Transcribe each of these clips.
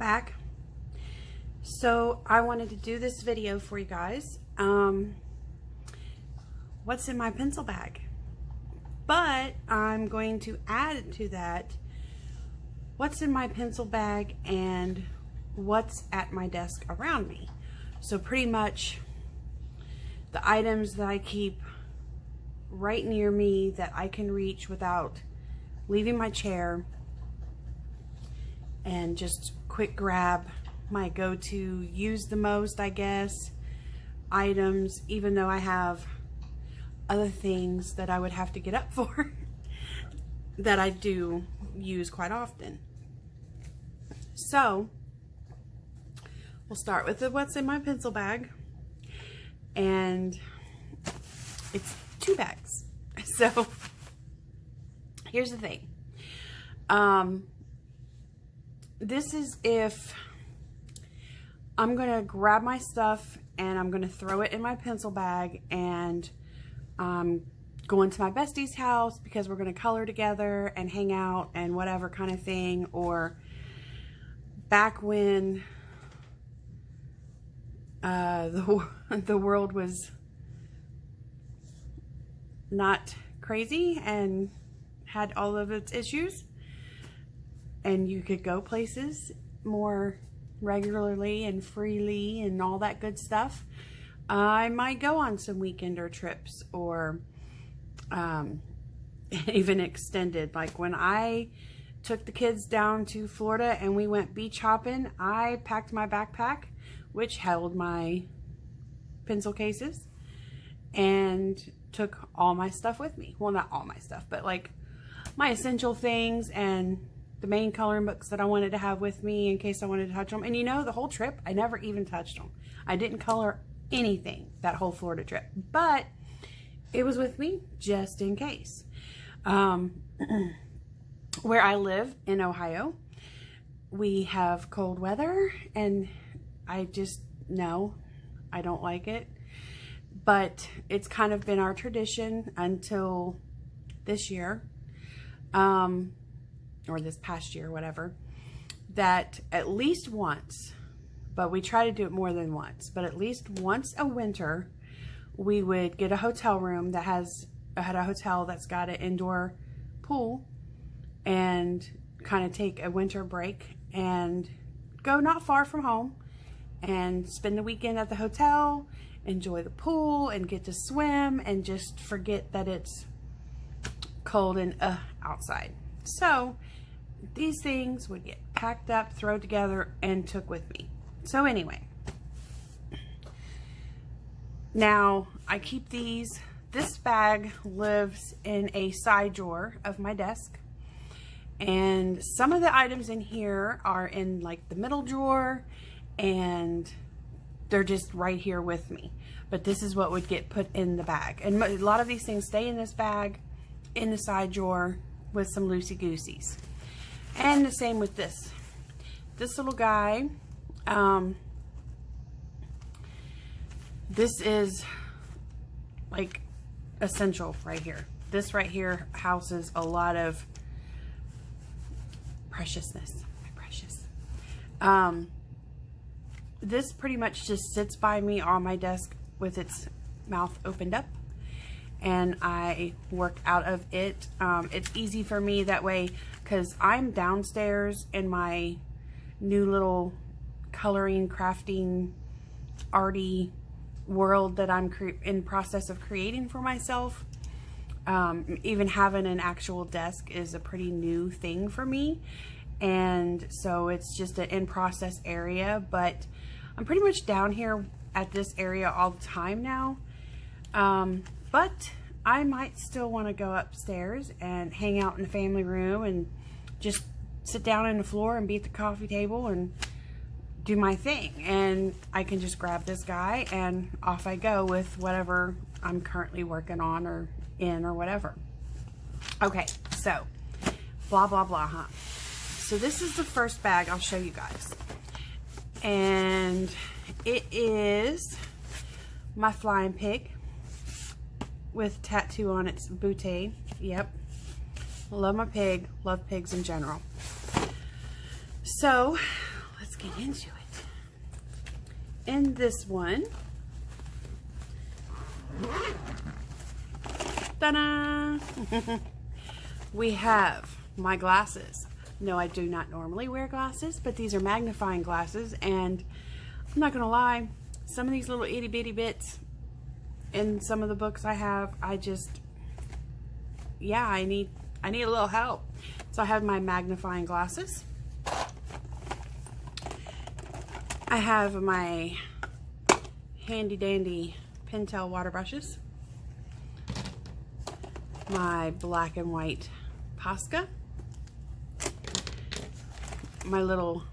back. So I wanted to do this video for you guys. What's in my pencil bag? But I'm going to add to that what's in my pencil bag and what's at my desk around me. So pretty much the items that I keep right near me that I can reach without leaving my chair, and just quick grab my go-to, use the most, I guess, items, even though I have other things that I would have to get up for that I do use quite often. So we'll start with what's in my pencil bag, and it's 2 bags. So here's the thing. This is if I'm gonna grab my stuff and I'm gonna throw it in my pencil bag and going to my bestie's house because we're gonna color together and hang out and whatever kind of thing, or back when the world was not crazy and had all of its issues and you could go places more regularly and freely and all that good stuff. I might go on some weekender trips, or even extended. Like when I took the kids down to Florida and we went beach hopping, I packed my backpack, which held my pencil cases, and took all my stuff with me. Well, not all my stuff, but like my essential things and the main coloring books that I wanted to have with me in case I wanted to touch them. And you know, the whole trip, I never even touched them. I didn't color anything that whole Florida trip, but it was with me just in case. Where I live in Ohio, we have cold weather, and I just, no, I don't like it. But it's kind of been our tradition until this year, or this past year, whatever, that at least once, but we try to do it more than once, but at least once a winter, we would get a hotel room that had a hotel that's got an indoor pool, and kind of take a winter break and go not far from home and spend the weekend at the hotel, enjoy the pool and get to swim and just forget that it's cold and outside. So these things would get packed up, thrown together, and took with me. So anyway, now I keep these. This bag lives in a side drawer of my desk, and some of the items in here are in like the middle drawer, and they're just right here with me. But this is what would get put in the bag, and a lot of these things stay in this bag in the side drawer with some loosey-gooseys. And the same with this little guy. This is like essential right here. This right here houses a lot of preciousness. My precious. This pretty much just sits by me on my desk with its mouth opened up, and I work out of it. It's easy for me that way because I'm downstairs in my new little coloring, crafting, arty world that I'm in process of creating for myself. Even having an actual desk is a pretty new thing for me, and so it's just an in-process area, but I'm pretty much down here at this area all the time now. But I might still want to go upstairs and hang out in the family room and just sit down on the floor and be at the coffee table and do my thing. And I can just grab this guy and off I go with whatever I'm currently working on or in or whatever. Okay, so blah, blah, blah, huh? So this is the first bag I'll show you guys. And it is my flying pig with tattoo on its booty. Yep. Love my pig. Love pigs in general. So let's get get into it. In this one, ta-da! We have my glasses. No, I do not normally wear glasses, but these are magnifying glasses, and I'm not gonna lie, some of these little itty bitty bits in some of the books I have, I need a little help. So I have my magnifying glasses. I have my handy dandy Pentel water brushes, my black and white Posca, my little,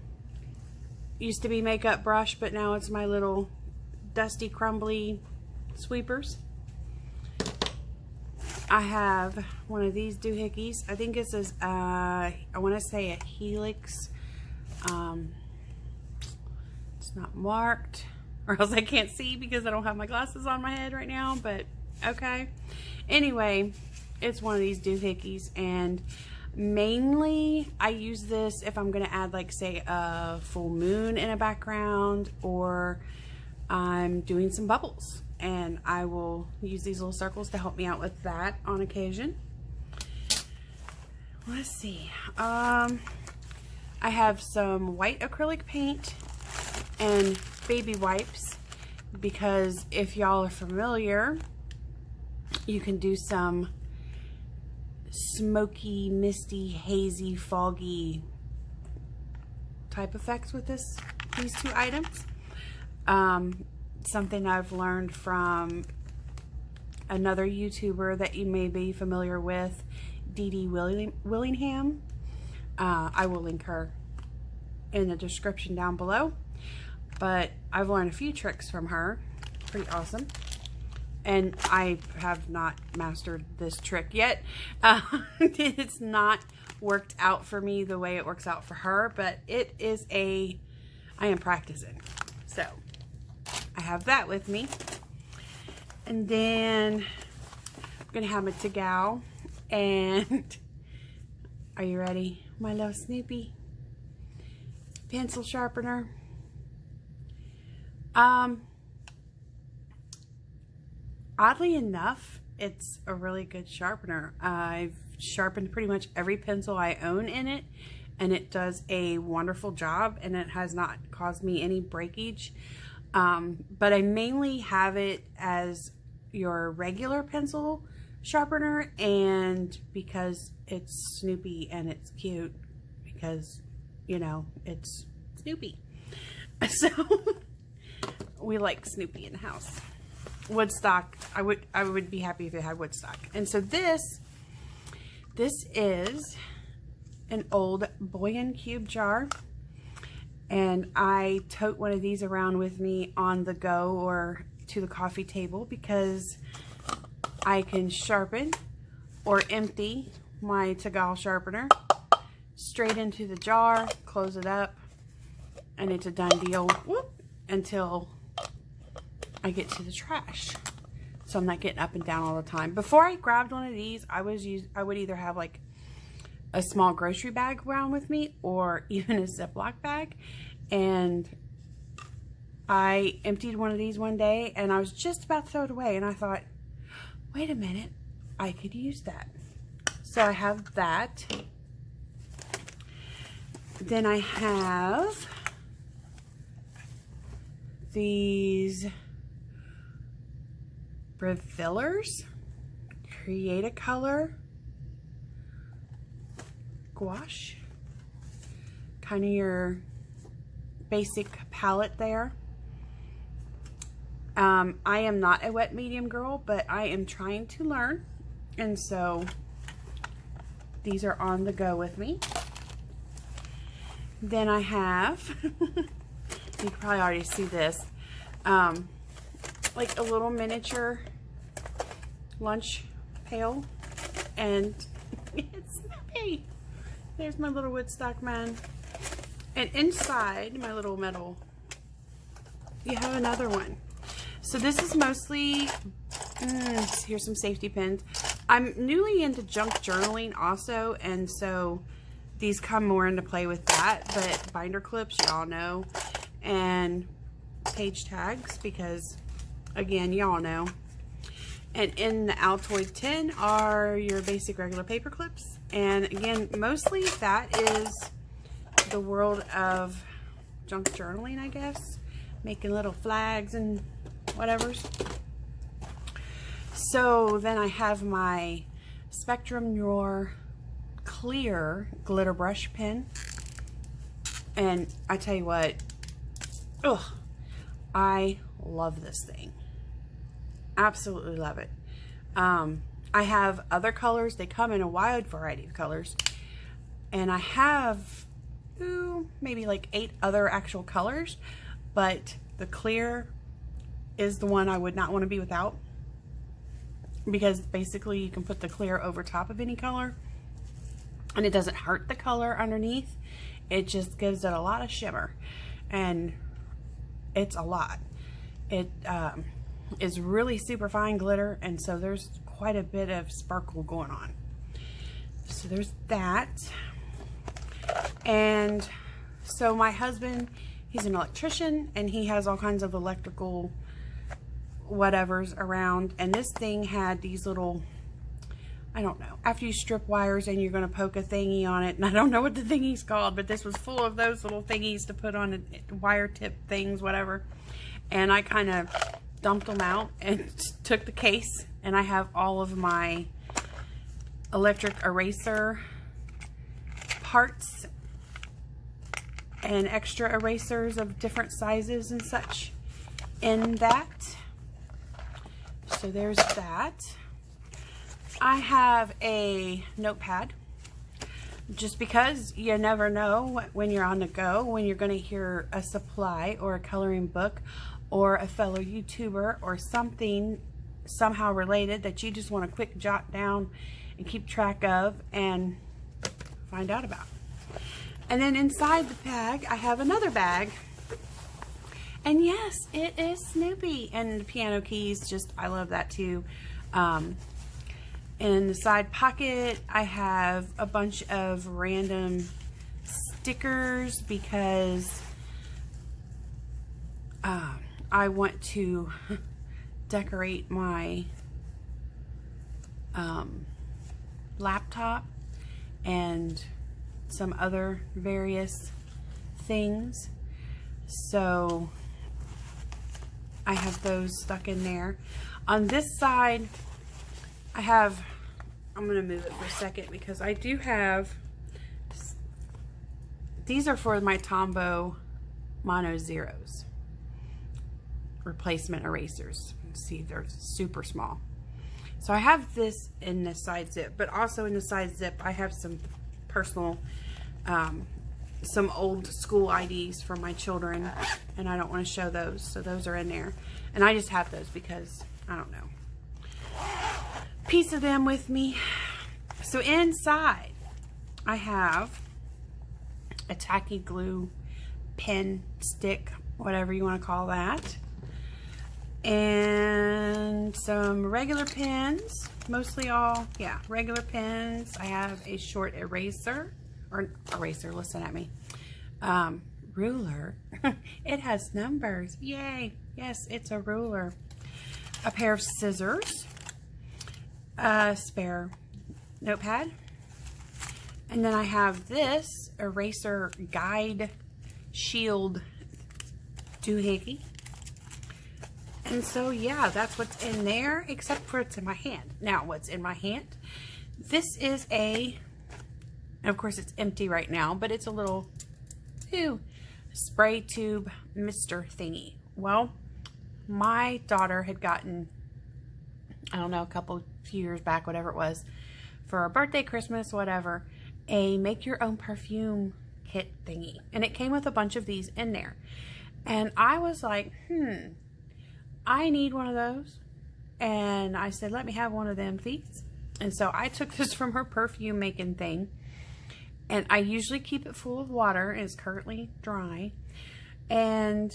used to be makeup brush, but now it's my little dusty, crumbly sweepers. I have one of these doohickeys. I think this is, I want to say a Helix. It's not marked, or else I can't see because I don't have my glasses on my head right now, but okay. Anyway, it's one of these doohickeys, and mainly I use this if I'm going to add, like, say, a full moon in a background, or I'm doing some bubbles, and I will use these little circles to help me out with that on occasion. Let's see. I have some white acrylic paint and baby wipes, because if y'all are familiar, you can do some smoky, misty, hazy, foggy type effects with these two items. Something I've learned from another YouTuber that you may be familiar with, Dede Willingham. I will link her in the description down below. But I've learned a few tricks from her. Pretty awesome. And I have not mastered this trick yet. It's not worked out for me the way it works out for her, but I am practicing. So I have that with me. And then I'm gonna have my Tagao, and are you ready? My little Snoopy pencil sharpener. Oddly enough, it's a really good sharpener. I've sharpened pretty much every pencil I own in it, and it does a wonderful job, and it has not caused me any breakage. But I mainly have it as your regular pencil sharpener, and because it's Snoopy and it's cute, because, you know, it's Snoopy. So we like Snoopy in the house. Woodstock, I would be happy if it had Woodstock. And so this is an old Boyan cube jar, and I tote one of these around with me on the go or to the coffee table, because I can sharpen or empty my Tagao sharpener straight into the jar, close it up, and it's a done deal. Whoop, until I get to the trash, so I'm not getting up and down all the time. Before I grabbed one of these, I would either have like a small grocery bag around with me, or even a Ziploc bag. And I emptied one of these one day, and I was just about to throw it away, and I thought, wait a minute, I could use that. So I have that. Then I have these Brevillers Create a Color gouache, kind of your basic palette there. I am not a wet medium girl, but I am trying to learn, and so these are on the go with me. Then I have you can probably already see this, like a little miniature lunch pail, and it's Snoopy. There's my little Woodstock man, and inside my little metal you have another one. So this is mostly here's some safety pins. I'm newly into junk journaling also, and so these come more into play with that, but binder clips, y'all know, and page tags, because again, y'all know. And in the Altoid tin are your basic regular paper clips. And again, mostly that is the world of junk journaling, I guess. Making little flags and whatevers. So then I have my Spectrum Noir clear glitter brush pen. And I tell you what, ugh, I love this thing. Absolutely love it. I have other colors. They come in a wide variety of colors. And I have maybe like 8 other actual colors. But the clear is the one I would not want to be without. Because basically you can put the clear over top of any color. And it doesn't hurt the color underneath. It just gives it a lot of shimmer. And it's a lot. It is really super fine glitter, and so there's quite a bit of sparkle going on. So there's that. And so my husband, he's an electrician, and he has all kinds of electrical whatevers around, and this thing had these little, I don't know, after you strip wires and you're going to poke a thingy on it, and I don't know what the thingy's called, but this was full of those little thingies to put on wire tip things, whatever. And I kind of dumped them out and took the case, and I have all of my electric eraser parts and extra erasers of different sizes and such in that. So there's that. I have a notepad, just because you never know when you're on the go, when you're going to hear a supply or a coloring book or a fellow YouTuber or something somehow related that you just want to quick jot down and keep track of and find out about. And then inside the bag, I have another bag. And yes, it is Snoopy. And the piano keys, just, I love that too. In the side pocket, I have a bunch of random stickers because I want to decorate my laptop and some other various things. So I have those stuck in there. On this side, I have, I'm going to move it for a second because I do have, these are for my Tombow Mono Zeros replacement erasers. See, they're super small. So I have this in the side zip, but also in the side zip I have some personal, some old school IDs for my children, and I don't want to show those, so those are in there. And I just have those because, I don't know, piece of them with me. So inside I have a tacky glue pen stick, whatever you want to call that, and some regular pens, mostly all, yeah, regular pens. I have a short eraser, or eraser, listen at me, ruler. It has numbers, yay, yes, it's a ruler. A pair of scissors, a spare notepad, and then I have this eraser guide shield doohickey. And so yeah, that's what's in there, except for it's in my hand. Now what's in my hand, this is a, and of course it's empty right now, but it's a little spray tube mister thingy. Well, my daughter had gotten, I don't know, a few years back, whatever it was, for her birthday, Christmas, whatever, a make your own perfume kit thingy. And it came with a bunch of these in there. And I was like, I need one of those. And I said, let me have one of them, please. And so I took this from her perfume making thing. And I usually keep it full of water, and it's currently dry. And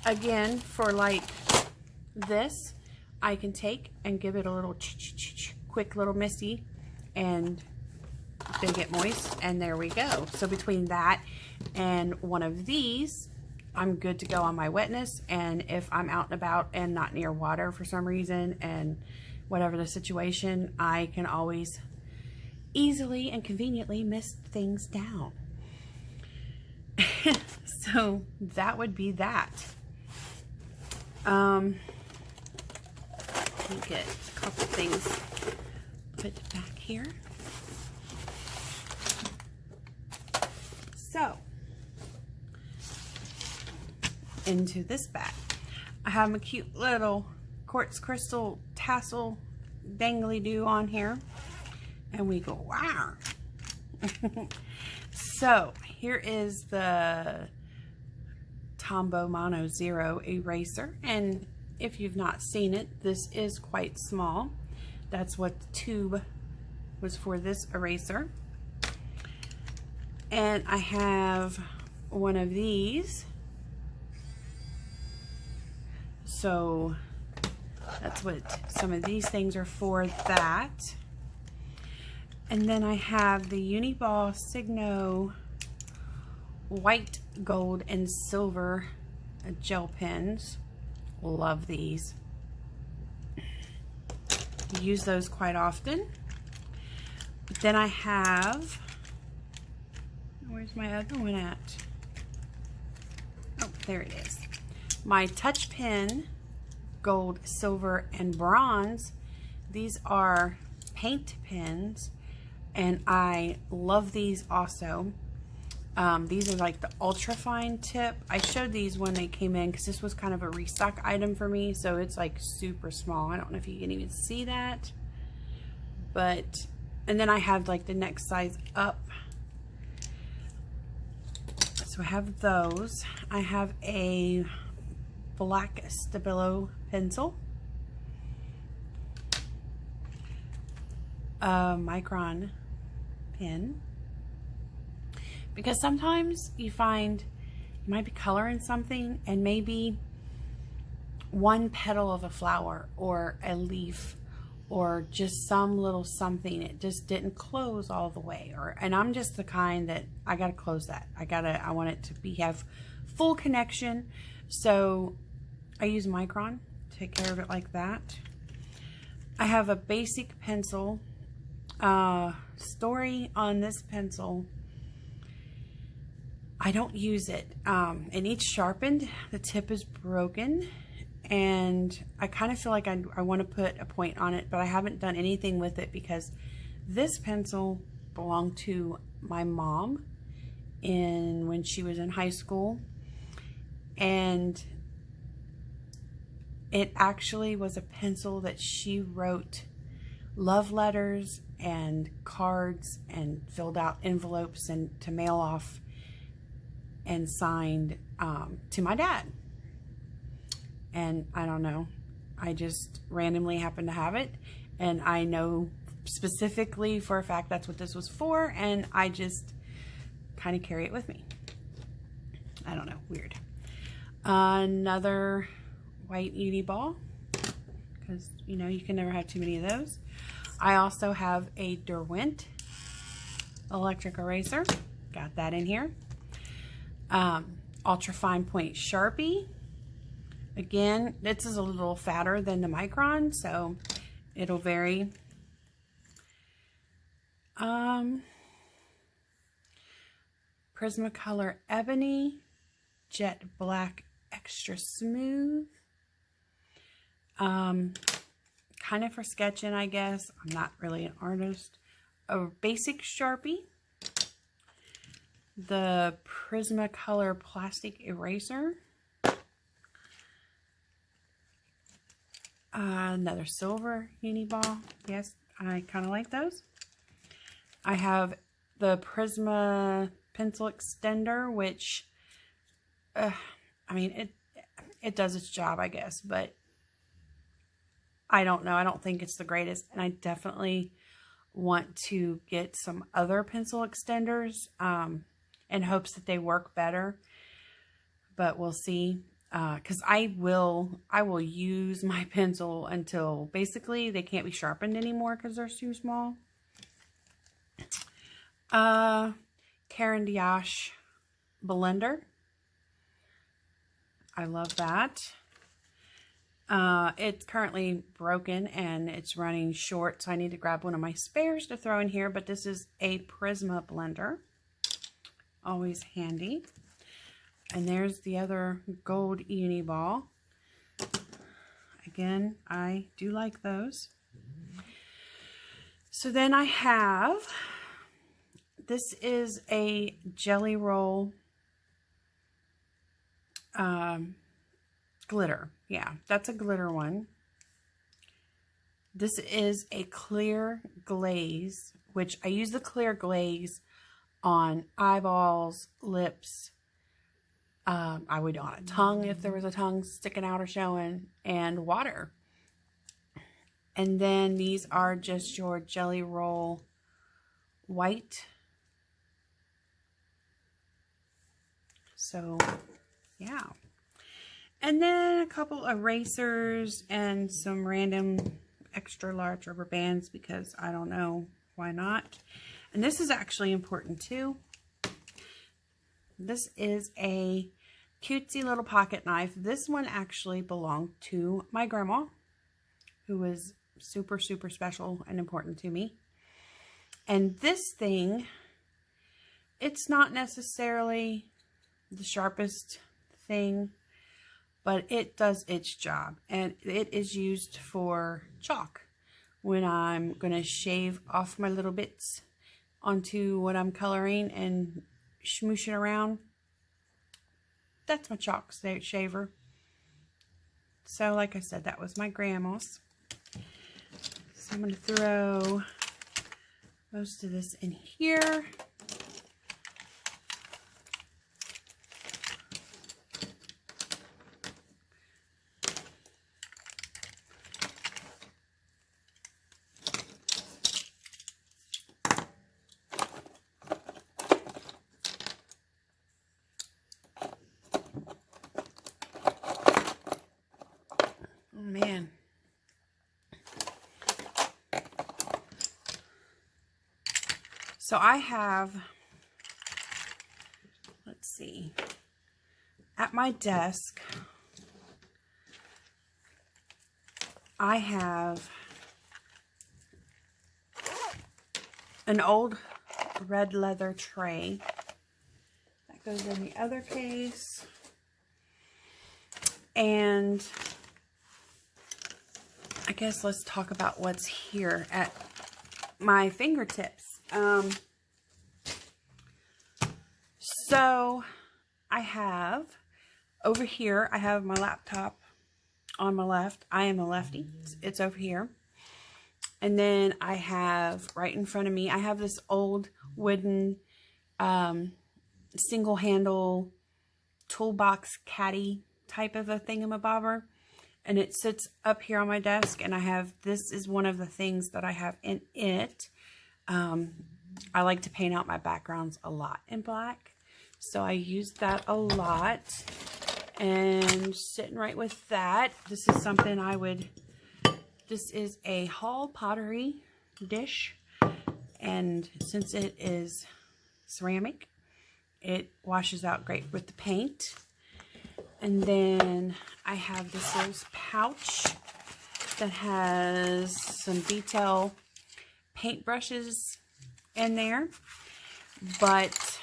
again, for like this, I can take and give it a little quick little misty and they get moist, and there we go. So between that and one of these, I'm good to go on my wetness. And if I'm out and about and not near water for some reason, and whatever the situation, I can always easily and conveniently mist things down. So that would be that. Let me get a couple things put back here. So, into this bag, I have a cute little quartz crystal tassel dangly-do on here, and we go, wow. So, here is the Tombow Mono Zero eraser, and if you've not seen it, this is quite small. That's what the tube was for, this eraser. And I have one of these, so that's what some of these things are for, that. And then I have the Uniball Signo white, gold, and silver gel pens. Love these. Use those quite often. Then I have, where's my other one at? Oh, there it is. My touch pen, gold, silver, and bronze. These are paint pens, and I love these also. These are like the ultra fine tip. I showed these when they came in because this was kind of a restock item for me, so it's like super small. I don't know if you can even see that, but, and then I have like the next size up. So I have those. I have a black Stabilo pencil, a micron pen, because sometimes you find you might be coloring something and maybe one petal of a flower or a leaf or just some little something, it just didn't close all the way, and I'm just the kind that I gotta close that. I want it to have full connection, so I use micron to take care of it like that. I have a basic pencil. Story on this pencil, I don't use it. It needs sharpened. The tip is broken, and I kind of feel like I want to put a point on it, but I haven't done anything with it because this pencil belonged to my mom when she was in high school, and it actually was a pencil that she wrote love letters and cards and filled out envelopes and to mail off and signed to my dad. And I don't know, I just randomly happened to have it, and I know specifically for a fact that's what this was for, and I just kind of carry it with me. I don't know, weird. Another white Uniball, because you know you can never have too many of those. I also have a Derwent electric eraser, got that in here. Ultra fine point Sharpie. Again, this is a little fatter than the micron, so it'll vary. Prismacolor Ebony, Jet Black Extra Smooth. Kind of for sketching, I guess. I'm not really an artist. A basic Sharpie. The Prismacolor Plastic Eraser. Another silver Uniball. Yes, I kind of like those. I have the Prisma Pencil Extender, which, I mean, it does its job, I guess, but I don't know. I don't think it's the greatest, and I definitely want to get some other pencil extenders in hopes that they work better, but we'll see. Because I will use my pencil until basically they can't be sharpened anymore because they're too small. Karen Diash blender. I love that. It's currently broken and it's running short, so I need to grab one of my spares to throw in here, but this is a Prisma blender. Always handy. And there's the other gold uni ball. Again, I do like those. So then I have, this is a jelly roll glitter. Yeah, that's a glitter one. This is a clear glaze, which I use the clear glaze on eyeballs, lips. I would on a tongue if there was a tongue sticking out or showing, and water. And then these are just your jelly roll white. So, yeah. And then a couple erasers and some random extra large rubber bands because I don't know, why not? And this is actually important too. This is a cutesy little pocket knife. This one actually belonged to my grandma, who was super, super special and important to me. And this thing, it's not necessarily the sharpest thing, but it does its job. And it is used for chalk when I'm going to shave off my little bits onto what I'm coloring and smoosh it around. That's my chalk shaver. So like I said, that was my grandma's. So I'm going to throw most of this in here. Man. So I have, let's see, at my desk, I have an old red leather tray that goes in the other case, and I guess let's talk about what's here at my fingertips. So I have over here, I have my laptop on my left. I am a lefty. It's over here. And then I have right in front of me, I have this old wooden single handle toolbox caddy type of a thingamabobber. And it sits up here on my desk, and I have, this is one of the things that I have in it. I like to paint out my backgrounds a lot in black, so I use that a lot. And sitting right with that, this is something I would, this is a Hall pottery dish, and since it is ceramic, it washes out great with the paint. And then I have this little pouch that has some detail paintbrushes in there. But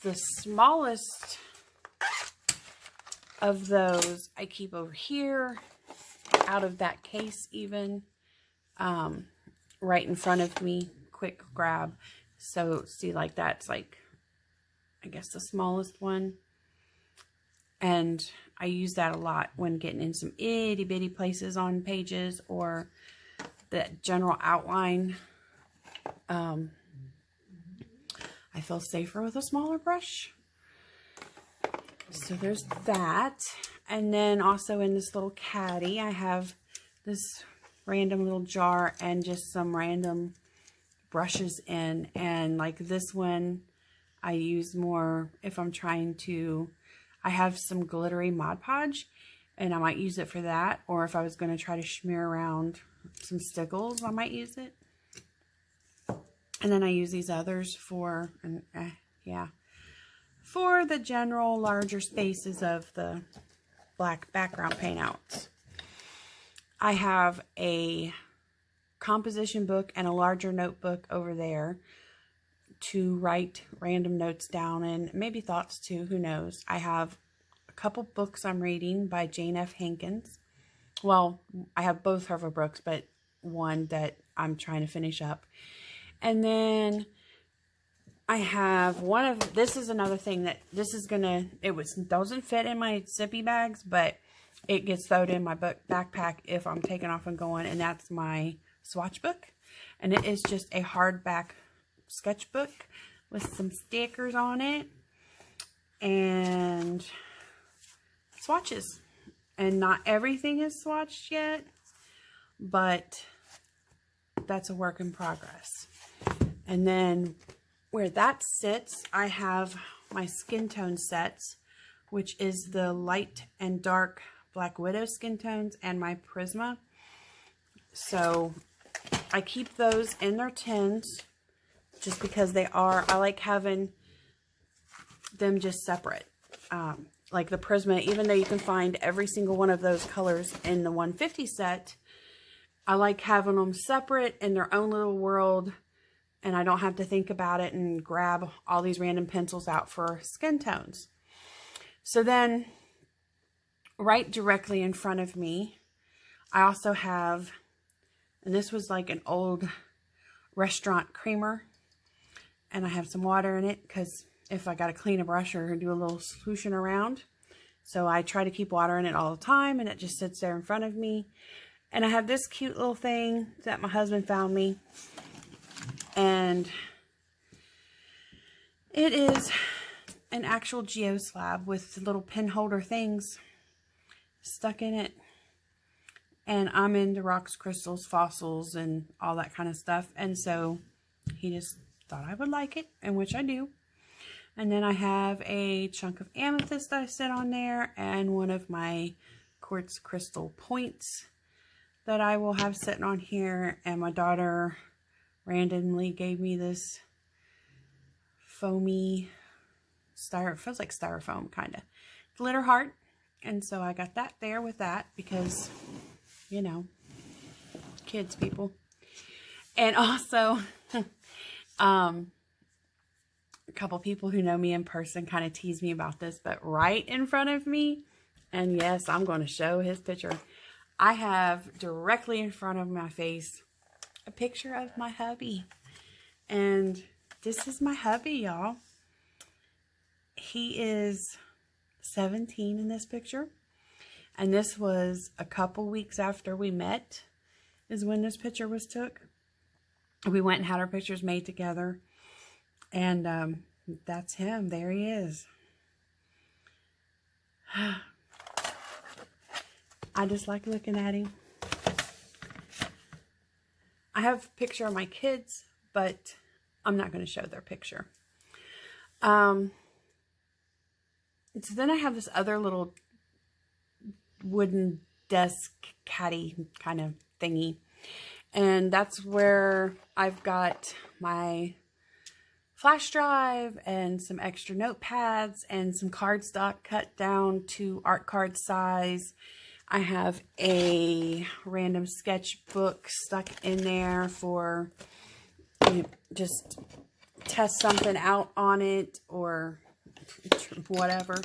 the smallest of those I keep over here, out of that case even, right in front of me, quick grab. So see, like that's like, I guess the smallest one. And I use that a lot when getting in some itty bitty places on pages or that general outline. I feel safer with a smaller brush. So there's that. And then also in this little caddy, I have this random little jar and just some random brushes in. And like this one, I use more if I'm trying to, I have some glittery Mod Podge, and I might use it for that. Or if I was going to try to smear around some stickles, I might use it. And then I use these others for, yeah, for the general larger spaces of the black background paint outs. I have a composition book and a larger notebook over there to write random notes down and maybe thoughts too, who knows. I have a couple books I'm reading by Jane F Hankins. Well, I have both of her books, but one that I'm trying to finish up. And then I have this is another thing that this is gonna, doesn't fit in my zippy bags, but it gets thrown in my backpack if I'm taking off and going, and that's my swatch book. And it is just a hardback sketchbook with some stickers on it and swatches. And not everything is swatched yet, but that's a work in progress. And then where that sits, I have my skin tone sets, which is the light and dark Black Widow skin tones and my Prisma. So I keep those in their tins just because I like having them just separate. Like the Prisma, even though you can find every single one of those colors in the 150 set, I like having them separate in their own little world, and I don't have to think about it and grab all these random pencils out for skin tones. So then, right directly in front of me, I also have, and this was like an old restaurant creamer, and I have some water in it because if I got to clean a brush or do a little swooshing around. So I try to keep water in it all the time, and it just sits there in front of me. And I have this cute little thing that my husband found me. And it is an actual geo slab with little pin holder things stuck in it. And I'm into rocks, crystals, fossils, and all that kind of stuff. And so he just thought I would like it, and which I do. And then I have a chunk of amethyst I set on there, and one of my quartz crystal points that I will have sitting on here. And my daughter randomly gave me this foamy, feels like styrofoam kind of glitter heart. And so I got that there with that because, you know, kids, people. And also, a couple people who know me in person kind of tease me about this, but right in front of me, and yes, I'm going to show his picture, I have directly in front of my face a picture of my hubby. And this is my hubby, y'all. He is 17 in this picture. And this was a couple weeks after we met is when this picture was took. We went and had our pictures made together. And that's him. There he is. I just like looking at him. I have a picture of my kids, but I'm not going to show their picture. So then I have this other little wooden desk caddy kind of thingy. And that's where I've got my flash drive and some extra notepads and some cardstock cut down to art card size. I have a random sketchbook stuck in there for just test something out on it or whatever.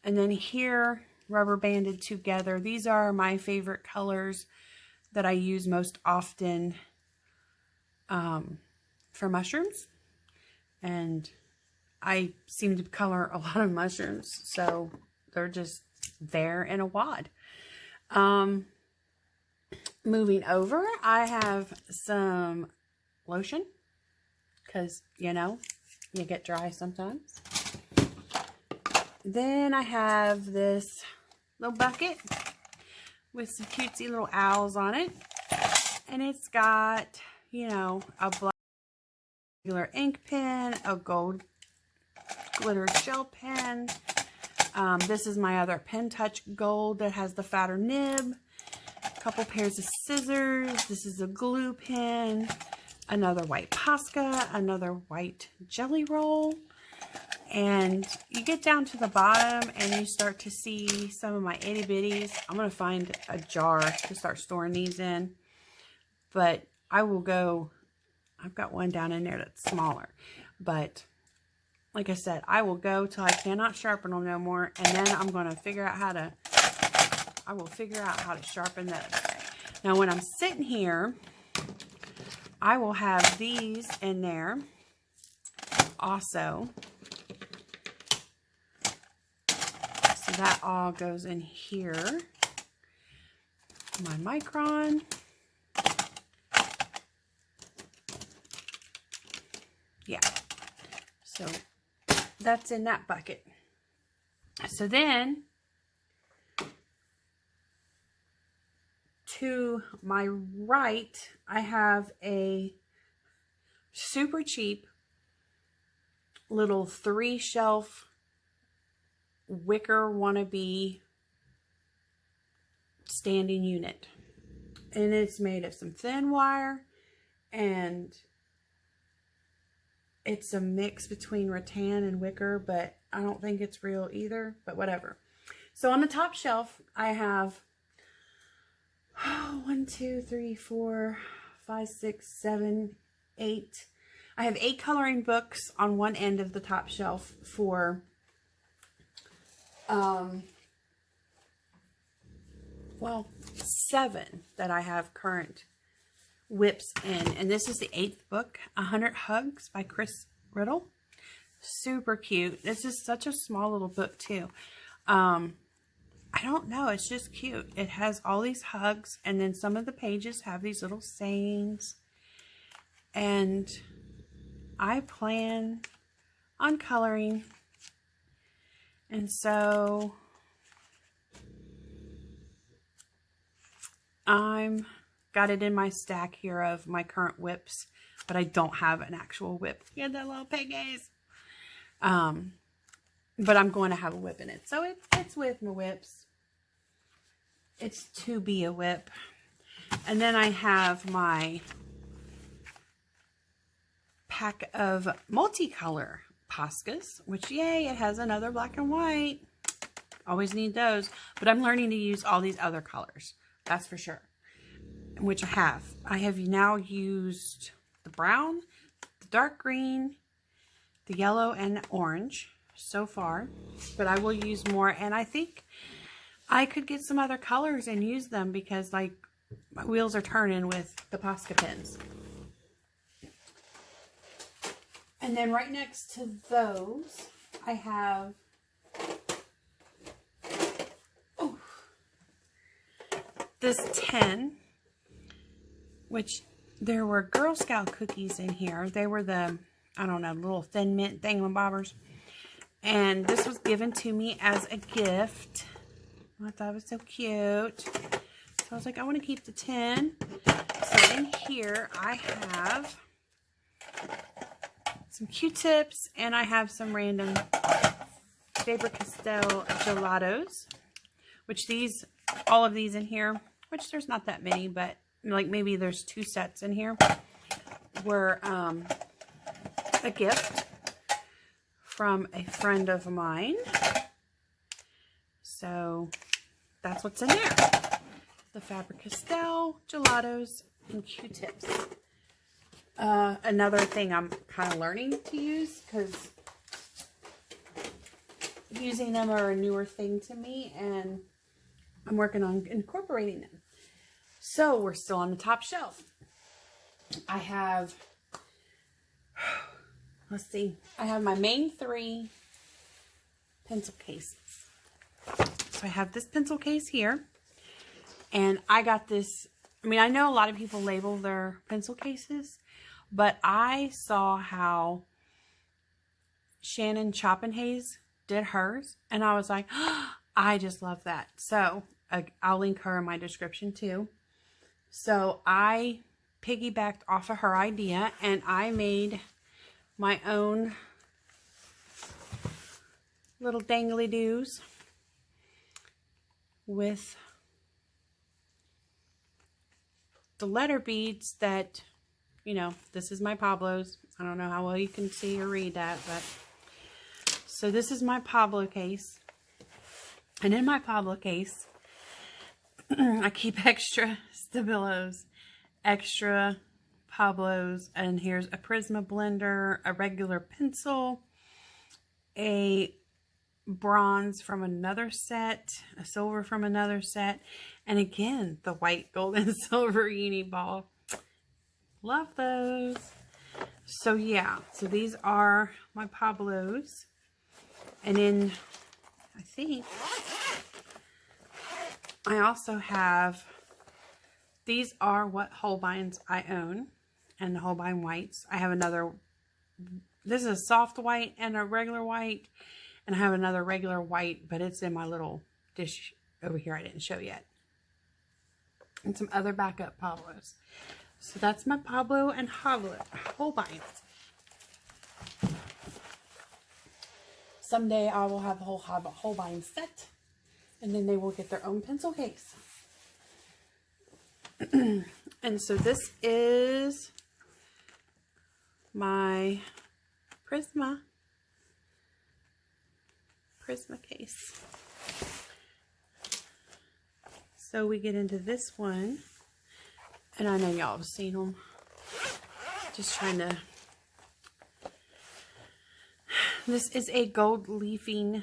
And then here, rubber banded together. These are my favorite colors that I use most often for mushrooms. And I seem to color a lot of mushrooms, so they're just there in a wad. Moving over, I have some lotion because, you know, you get dry sometimes. Then I have this little bucket with some cutesy little owls on it. And it's got, you know, a black regular ink pen, a gold glitter gel pen. This is my other Pen Touch Gold that has the fatter nib. A couple pairs of scissors. This is a glue pen. another white Posca, another white jelly roll. And you get down to the bottom and you start to see some of my itty bitties. I'm going to find a jar to start storing these in. But I will go, I've got one down in there that's smaller. But like I said, I will go till I cannot sharpen them no more. And then I'm going to figure out how to, I will figure out how to sharpen those. Now when I'm sitting here, I will have these in there also. So that all goes in here. My Micron. Yeah. So that's in that bucket. So then, to my right, I have a super cheap little 3-shelf wicker wannabe standing unit. And it's made of some thin wire, and it's a mix between rattan and wicker, but I don't think it's real either, but whatever. So on the top shelf, I have 1, 2, 3, 4, 5, 6, 7, 8. I have 8 coloring books on one end of the top shelf for, well, 7 that I have current whips in. And this is the 8th book, 100 Hugs by Chris Riddle. Super cute. This is such a small little book too. I don't know, it's just cute. It has all these hugs, and then some of the pages have these little sayings. And I plan on coloring, and so I'm got it in my stack here of my current whips, but I don't have an actual whip. Yeah, that little piggies. But I'm going to have a whip in it. So it's with my whips. It's to be a whip. And then I have my pack of multicolor Poscas, which, yay, it has another black and white. Always need those. But I'm learning to use all these other colors. That's for sure. Which I have. I have now used the brown, the dark green, the yellow, and orange so far, but I will use more, and I think I could get some other colors and use them because, like, my wheels are turning with the Posca pens. And then right next to those, I have this tin, which there were Girl Scout cookies in here. They were the, I don't know, little thin mint thingamabobbers. And this was given to me as a gift. I thought it was so cute. So I was like, I want to keep the tin. So in here, I have some Q-tips, and I have some random Faber-Castell gelatos, which these, all of these in here, which there's not that many, but like maybe there's 2 sets in here, were a gift from a friend of mine. So that's what's in there. The Faber-Castell gelatos and Q-tips. Another thing I'm kind of learning to use, because using them are a newer thing to me, and I'm working on incorporating them. So we're still on the top shelf. I have, let's see, I have my main 3 pencil cases. So I have this pencil case here, and I got this, I mean, I know a lot of people label their pencil cases, but I saw how Shannon Chopnhayes did hers, and I was like, oh, I just love that. So I'll link her in my description too. So I piggybacked off of her idea, and I made my own little dangly-doos with the letter beads that you know, this is my Pablo's. I don't know how well you can see or read that, but so this is my Pablo case. And in my Pablo case, I keep extra Stabilos, extra Pablos, and here's a Prisma blender, a regular pencil, a bronze from another set, a silver from another set, and again, the white, gold, and silver uni ball. Love those. So yeah, so these are my Pablos. And then I think I also have, these are what Holbeins I own, and the Holbein whites. I have another, this is a soft white and a regular white, and I have another regular white, but it's in my little dish over here I didn't show yet. And some other backup Pablos. So that's my Pablo and Holbeins. Someday I will have a whole Holbein set, and then they will get their own pencil case. And so this is my Prisma case. So we get into this one, and I know y'all have seen them. Just trying to, this is a gold leafing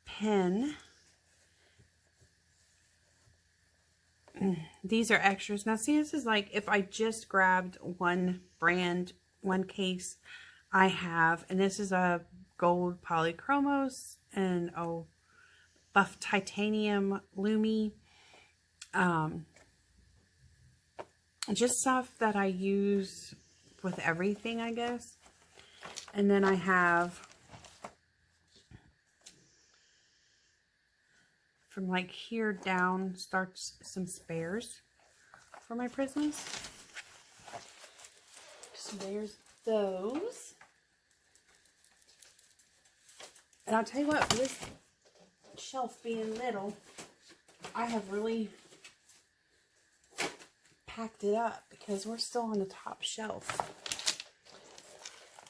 pen. These are extras. Now see, this is like if I just grabbed one brand, one case I have, and this is a gold polychromos and buff titanium Lumi. Just stuff that I use with everything, I guess. And then I have from like here down starts some spares for my Prismas. So there's those. And I'll tell you what, for this shelf being little, I have really packed it up because we're still on the top shelf.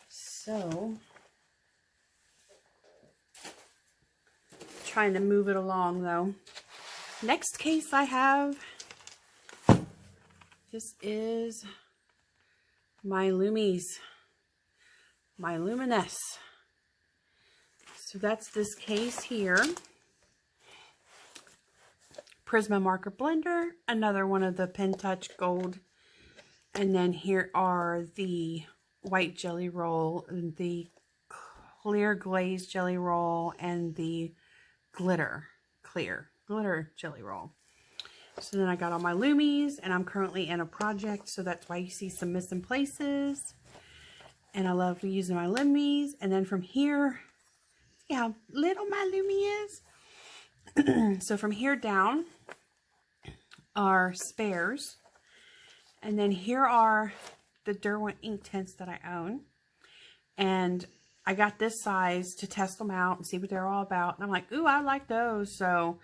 So, trying to move it along though. Next case I have, this is my Lumies, my Luminous. So that's this case here. Prisma marker blender, another one of the Pen Touch gold, and then here are the white jelly roll, and the clear glaze jelly roll, and the glitter jelly roll. So then I got all my Lumies, and I'm currently in a project, so that's why you see some missing places. And I love using my Lumies. And then from here, see how little my Lumi is? So from here down are spares. And then here are the Derwent ink tints that I own. And I got this size to test them out and see what they're all about. And I'm like, ooh, I like those. So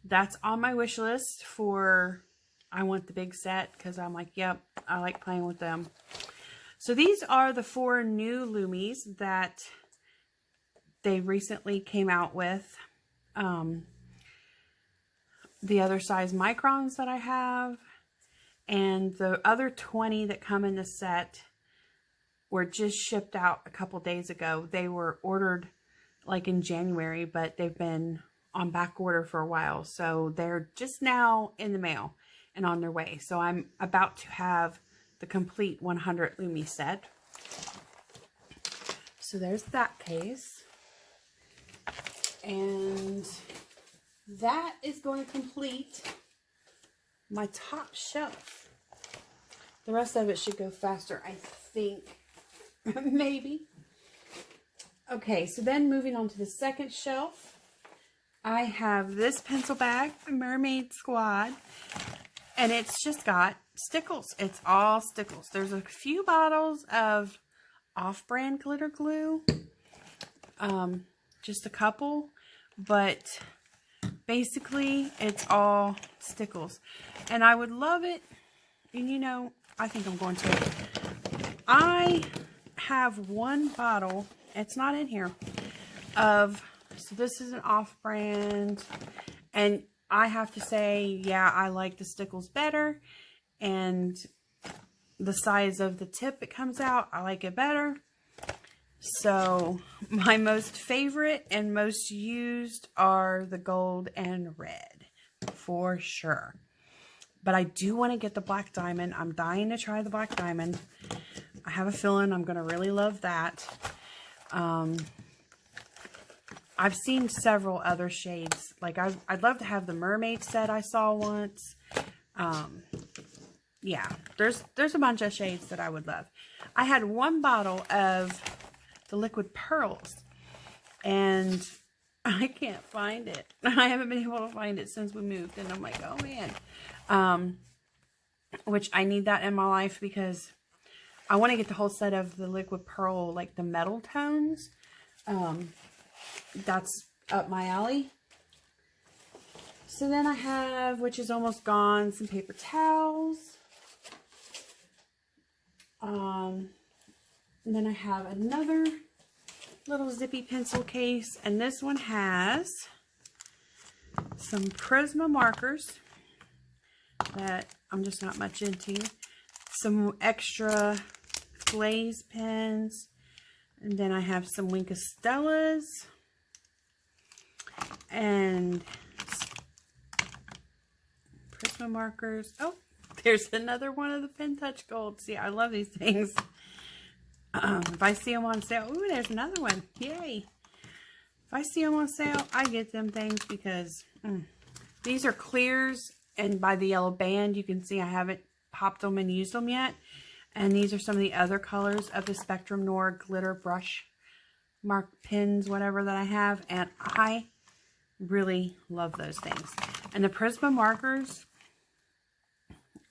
that's on my wish list for, I want the big set, because I'm like, yep, I like playing with them. So these are the 4 new Lumies that they recently came out with. The other size microns that I have, and the other 20 that come in the set were just shipped out a couple days ago. They were ordered like in January, but they've been on back order for a while. So they're just now in the mail and on their way. So I'm about to have the complete 100 Lumi set. So there's that case. And that is going to complete my top shelf. The rest of it should go faster, I think. Maybe. Okay, so then moving on to the second shelf, I have this pencil bag, the Mermaid Squad, and it's just got stickles. It's all stickles. There's a few bottles of off-brand glitter glue, just a couple, but basically it's all stickles. And I would love it, and you know, I think I'm going to I have one bottle, it's not in here, of, so this is an off-brand, and I have to say, yeah, I like the stickles better, and the size of the tip it comes out, I like it better. So my most favorite and most used are the gold and red, for sure. But I do want to get the black diamond. I'm dying to try the black diamond. I have a feeling I'm going to really love that. I've seen several other shades. Like I'd love to have the mermaid set I saw once. Yeah, there's a bunch of shades that I would love. I had one bottle of the liquid pearls, and I can't find it. I haven't been able to find it since we moved, and I'm like, oh man. Which I need that in my life because I want to get the whole set of the liquid pearl, like the metal tones. That's up my alley. So then I have, which is almost gone, some paper towels. And then I have another little zippy pencil case, and this one has some Prisma markers that I'm just not much into, some extra glaze pens, and then I have some Wink of Stellas, and Prisma markers. Oh, there's another one of the Pen Touch Gold. See, I love these things. If I see them on sale, ooh, there's another one. Yay. If I see them on sale, I get them things because these are clears, and by the yellow band, you can see I haven't popped them and used them yet. And these are some of the other colors of the Spectrum Noir glitter brush mark pins, whatever that I have. And I really love those things. And the Prisma markers,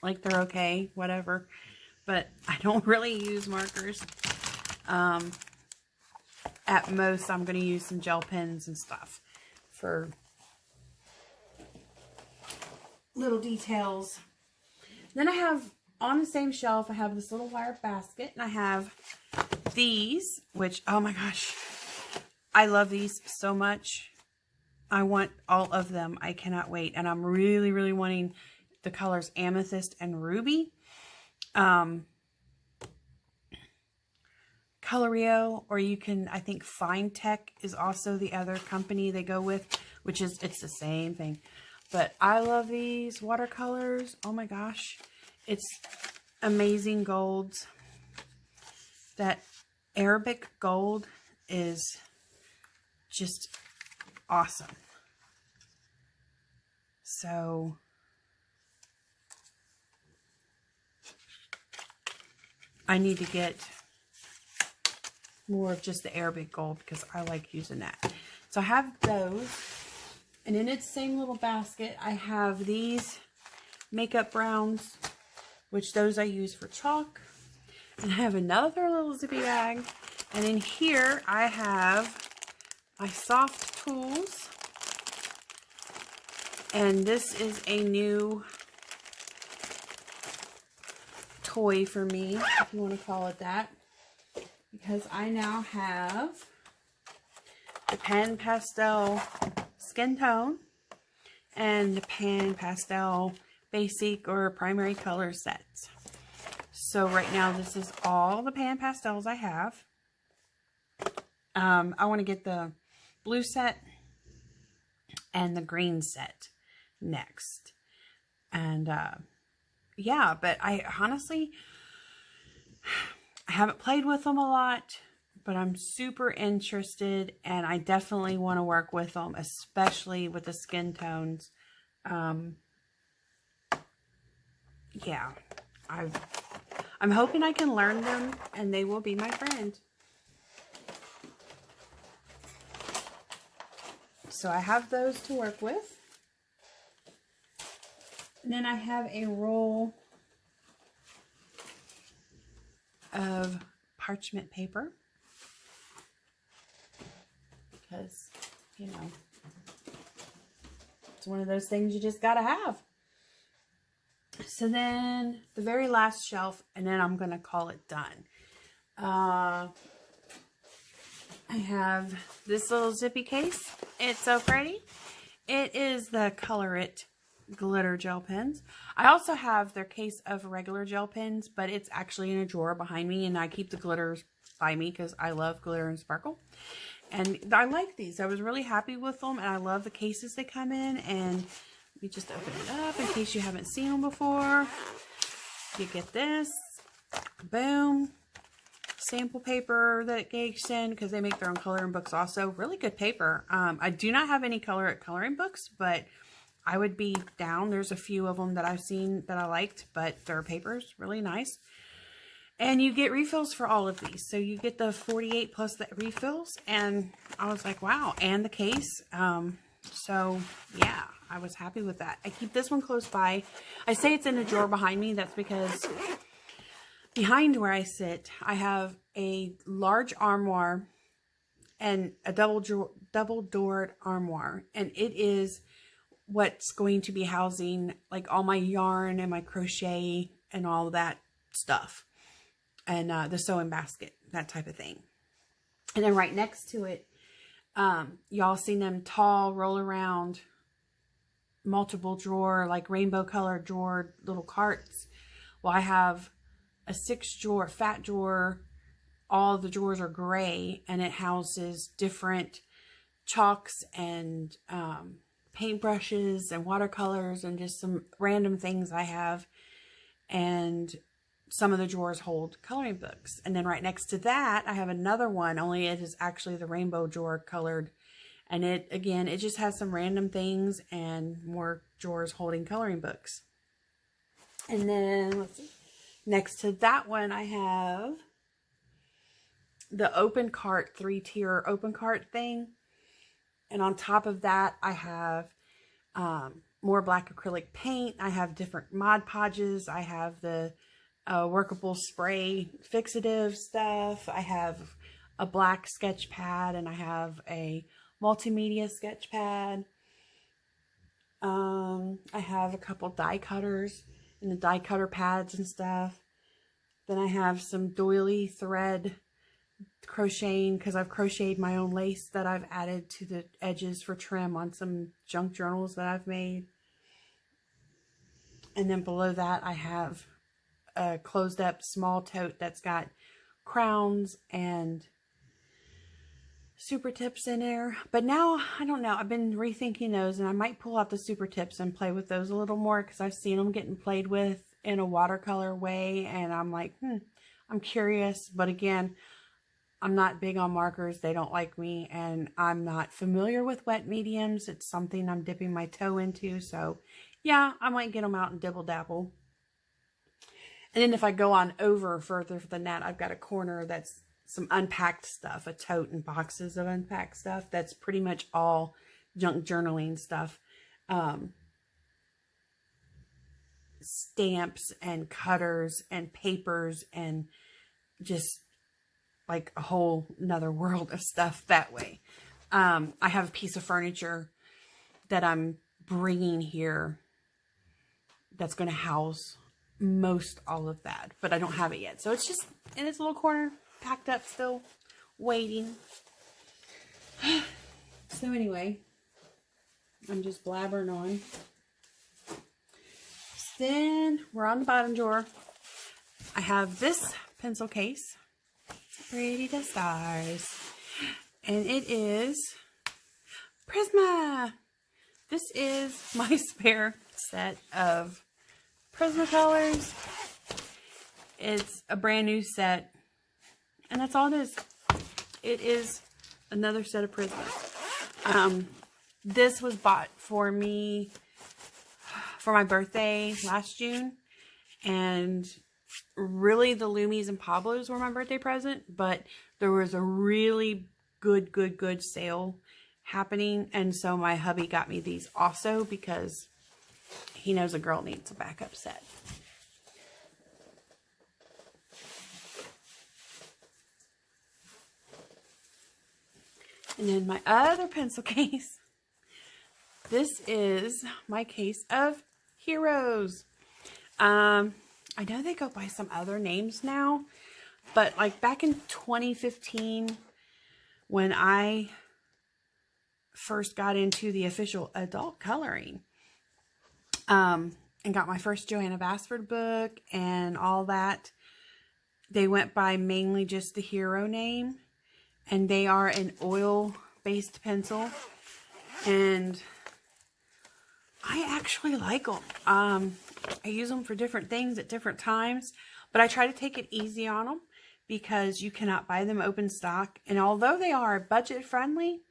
like, they're okay, whatever. But I don't really use markers. At most, I'm going to use some gel pens and stuff for little details. Then I have, on the same shelf, I have this little wire basket. And I have these, which, oh my gosh, I love these so much. I want all of them. I cannot wait. And I'm really, really wanting the colors Amethyst and Ruby. Colorio, or you can, I think Fine Tech is also the other company they go with, which is, it's the same thing. But I love these watercolors. Oh my gosh. It's amazing golds. That Arabic gold is just awesome. So I need to get more of just the Arabic gold because I like using that. So I have those, and in its same little basket I have these makeup browns, which those I use for chalk. And I have another little zippy bag, and in here I have my soft tools, and this is a new toy for me, if you want to call it that. Because I now have the Pan Pastel Skin Tone and the Pan Pastel Basic or Primary Color sets. So right now this is all the Pan Pastels I have. I want to get the blue set and the green set next. And yeah, but I honestly, I haven't played with them a lot, but I'm super interested, and I definitely want to work with them, especially with the skin tones. Yeah, I'm hoping I can learn them, and they will be my friend. So I have those to work with. And then I have a roll of parchment paper, because, you know, it's one of those things you just gotta have. So then the very last shelf, and then I'm gonna call it done, I have this little zippy case. It's so pretty. It is the Color It glitter gel pens. I also have their case of regular gel pens, but it's actually in a drawer behind me, and I keep the glitters by me because I love glitter and sparkle. And I like these. I was really happy with them, and I love the cases they come in. And you just open it up in case you haven't seen them before. You get this. Boom. Sample paper that it gets in because they make their own coloring books also. Really good paper. I do not have any coloring books, but I would be down. There's a few of them that I've seen that I liked, but their paper's really nice. And you get refills for all of these. So you get the 48 plus the refills. And I was like, wow. And the case. So yeah, I was happy with that. I keep this one close by. I say it's in a drawer behind me. That's because behind where I sit, I have a large armoire and a double-doored armoire. And it is what's going to be housing like all my yarn and my crochet and all that stuff. And the sewing basket, that type of thing. And then right next to it, y'all seen them tall roll around multiple drawer, like rainbow colored drawer little carts. Well, I have a 6 drawer, fat drawer. All the drawers are gray, and it houses different chalks and paintbrushes and watercolors and just some random things I have. And some of the drawers hold coloring books. And then right next to that, I have another one, only it is actually the rainbow drawer colored. And it, again, it just has some random things and more drawers holding coloring books. And then, let's see, next to that one, I have the open cart, 3-tier open cart thing. And on top of that, I have more black acrylic paint. I have different Mod Podges. I have the workable spray fixative stuff. I have a black sketch pad, and I have a multimedia sketch pad. I have a couple die cutters and the die cutter pads and stuff. Then I have some doily thread crocheting because I've crocheted my own lace that I've added to the edges for trim on some junk journals that I've made. And then below that, I have a closed up small tote that's got crowns and super tips in there. But now, I don't know, I've been rethinking those, and I might pull out the super tips and play with those a little more because I've seen them getting played with in a watercolor way, and I'm like, I'm curious. But again, I'm not big on markers. They don't like me, and I'm not familiar with wet mediums. It's something I'm dipping my toe into, so yeah, I might get them out and dibble dabble. And then if I go on over further than that, I've got a corner that's some unpacked stuff, a tote and boxes of unpacked stuff. That's pretty much all junk journaling stuff. Stamps and cutters and papers and just like a whole nother world of stuff that way. I have a piece of furniture that I'm bringing here that's going to house most all of that, but I don't have it yet. So it's just in its little corner, packed up still, waiting. So anyway, I'm just blabbering on. Then we're on the bottom drawer. I have this pencil case, pretty to stars, and it is Prisma. This is my spare set of Prismacolors. It's a brand new set, and that's all it is. It is another set of Prisma. This was bought for me for my birthday last June, and really the Loomies and Pablos were my birthday present, but there was a really good sale happening, and so my hubby got me these also because he knows a girl needs a backup set. And then my other pencil case. This is my case of Heroes. I know they go by some other names now, But like back in 2015, when I first got into the official adult coloring, and got my first Joanna Basford book and all that, they went by mainly just the Hero name, and they are an oil-based pencil, and I actually like them. I use them for different things at different times, but I try to take it easy on them because you cannot buy them open stock. And although they are budget friendly,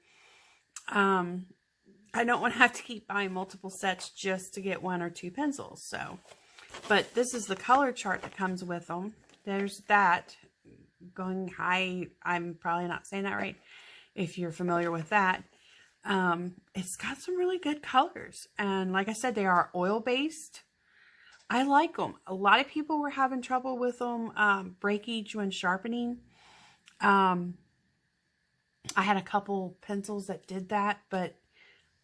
I don't want to have to keep buying multiple sets just to get 1 or 2 pencils. So, but this is the color chart that comes with them. There's that going high. I'm probably not saying that right if you're familiar with that. It's got some really good colors, and like I said, they are oil based. I like them. A lot of people were having trouble with them, breakage when sharpening. I had a couple pencils that did that, but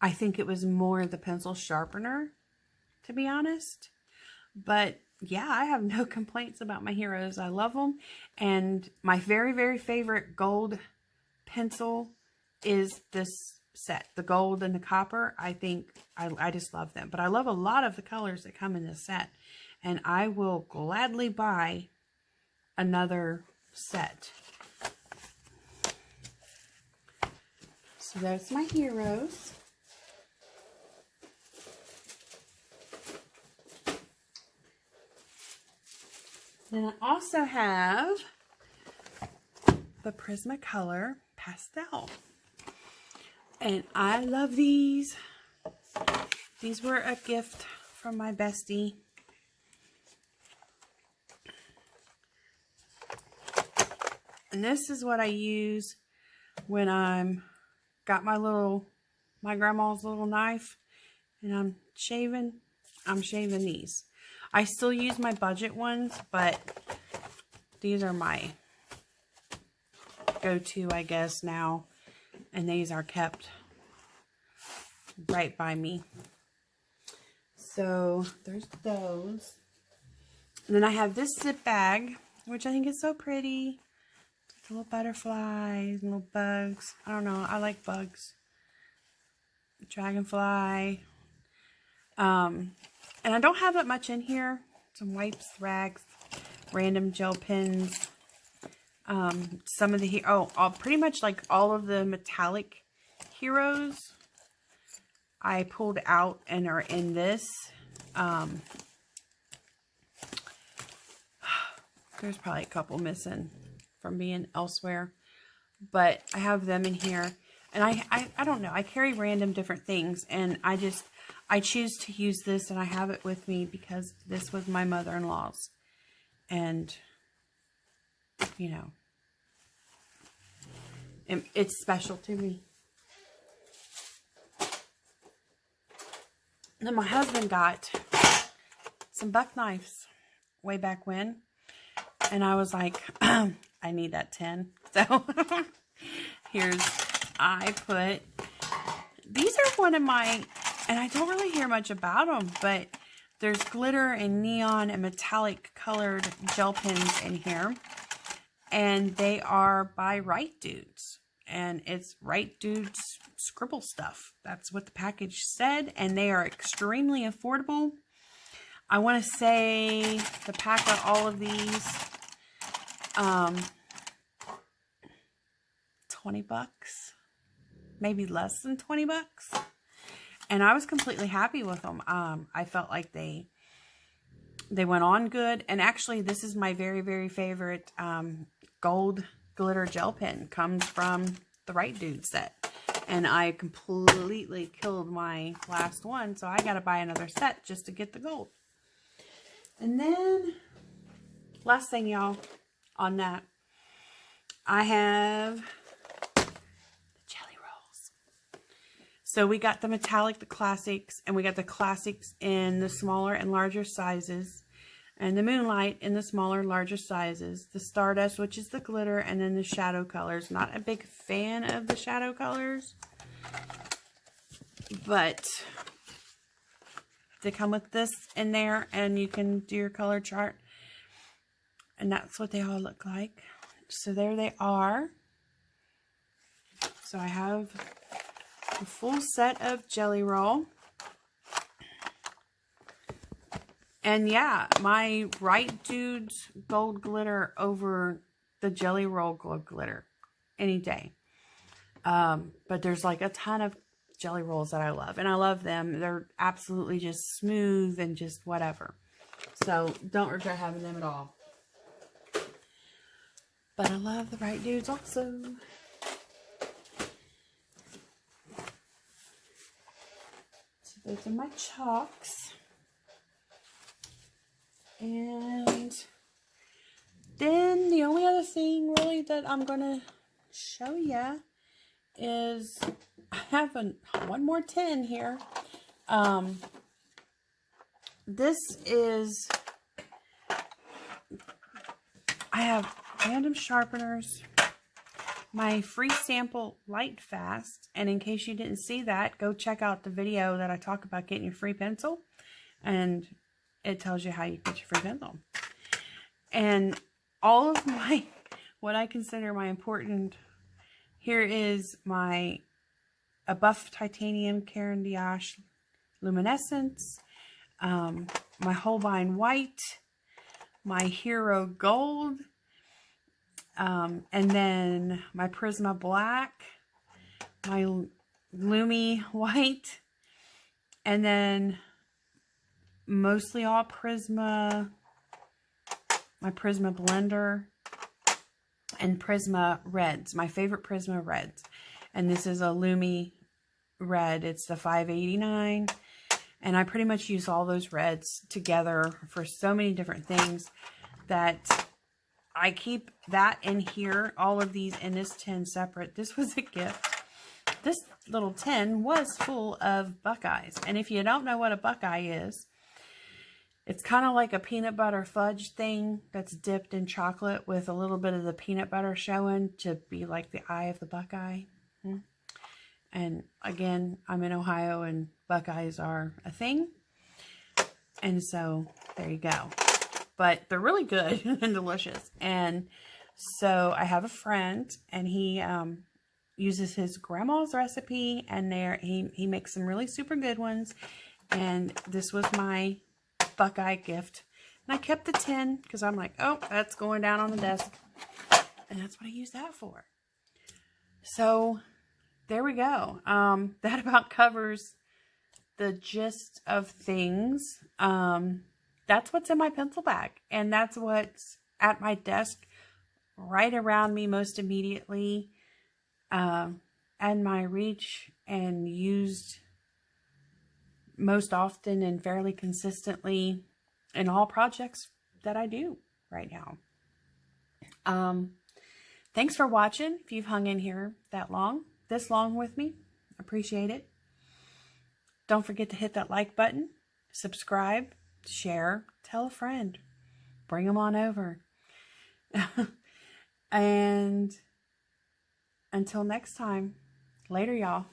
I think it was more the pencil sharpener, to be honest. But yeah, I have no complaints about my Heroes. I love them. And my very, very favorite gold pencil is this set. The gold and the copper. I think I just love them. But I love a lot of the colors that come in this set. And I will gladly buy another set. So that's my Heroes. Then I also have the Prismacolor Pastel. And I love these. These were a gift from my bestie. And this is what I use when I'm got my grandma's little knife and I'm shaving these. I still use my budget ones, but these are my go-to, I guess, now. And these are kept right by me. So there's those. And then I have this zip bag, which I think is so pretty. Little butterflies, little bugs. I don't know. I like bugs. Dragonfly. And I don't have that much in here. Some wipes, rags, random gel pens. Some of the, pretty much like all of the metallic Heroes I pulled out and are in this. There's probably a couple missing from being elsewhere, but I have them in here. And I don't know, I carry random different things, and I choose to use this, and I have it with me because this was my mother-in-law's, and you know, it's special to me. And then my husband got some buck knives way back when, and I was like, I need that tin. So these are one of my, and I don't really hear much about them, but there's glitter and neon and metallic colored gel pens in here. And they are by Right Dudes. And it's Right Dudes Scribble Stuff. That's what the package said. And they are extremely affordable. I want to say the pack of all of these, 20 bucks, maybe less than 20 bucks. And I was completely happy with them. I felt like they went on good. And actually, this is my very, very favorite gold glitter gel pen. Comes from the Right Dude set. And I completely killed my last one. So I got to buy another set just to get the gold. And then, last thing, y'all, on that, I have the jelly rolls. So we got the metallic, the classics, and we got the classics in the smaller and larger sizes, and the Moonlight in the smaller, larger sizes, the Stardust, which is the glitter, and then the shadow colors. Not a big fan of the shadow colors, but they come with this in there, and you can do your color chart. And that's what they all look like. So there they are. So I have a full set of Jelly Roll. And yeah, my Right Dudes gold glitter over the Jelly Roll gold glitter any day. But there's like a ton of Jelly Rolls that I love. And I love them. They're absolutely just smooth and just whatever. So don't regret having them at all. But I love the Right Dudes also. So those are my chalks. And then the only other thing really that I'm going to show you is I have one more tin here. This is, I have random sharpeners, my free sample Light Fast, and in case you didn't see that, go check out the video that I talk about getting your free pencil, and it tells you how you get your free pencil. And all of my, what I consider my important, here is my a buff titanium Caran d'Ache luminescence, my Holbein white, my Hero gold, and then my Prisma black, my Lumi white, and then mostly all Prisma, my Prisma blender, and Prisma reds, my favorite Prisma reds. And this is a Lumi red. It's the 589. And I pretty much use all those reds together for so many different things that I keep that in here, all of these in this tin separate. This was a gift. This little tin was full of Buckeyes. And if you don't know what a Buckeye is, it's kind of like a peanut butter fudge thing that's dipped in chocolate with a little bit of the peanut butter showing to be like the eye of the Buckeye. And again, I'm in Ohio and Buckeyes are a thing. And so there you go. But they're really good and delicious. And so I have a friend and he uses his grandma's recipe, and he makes some really super good ones. And this was my Buckeye gift. And I kept the tin because I'm like, oh, that's going down on the desk. And that's what I use that for. So there we go. That about covers the gist of things. That's what's in my pencil bag. And that's what's at my desk right around me most immediately. And my reach and used most often and fairly consistently in all projects that I do right now. Thanks for watching. If you've hung in here this long with me, appreciate it. Don't forget to hit that like button, subscribe, share, tell a friend, bring them on over. And until next time, later y'all.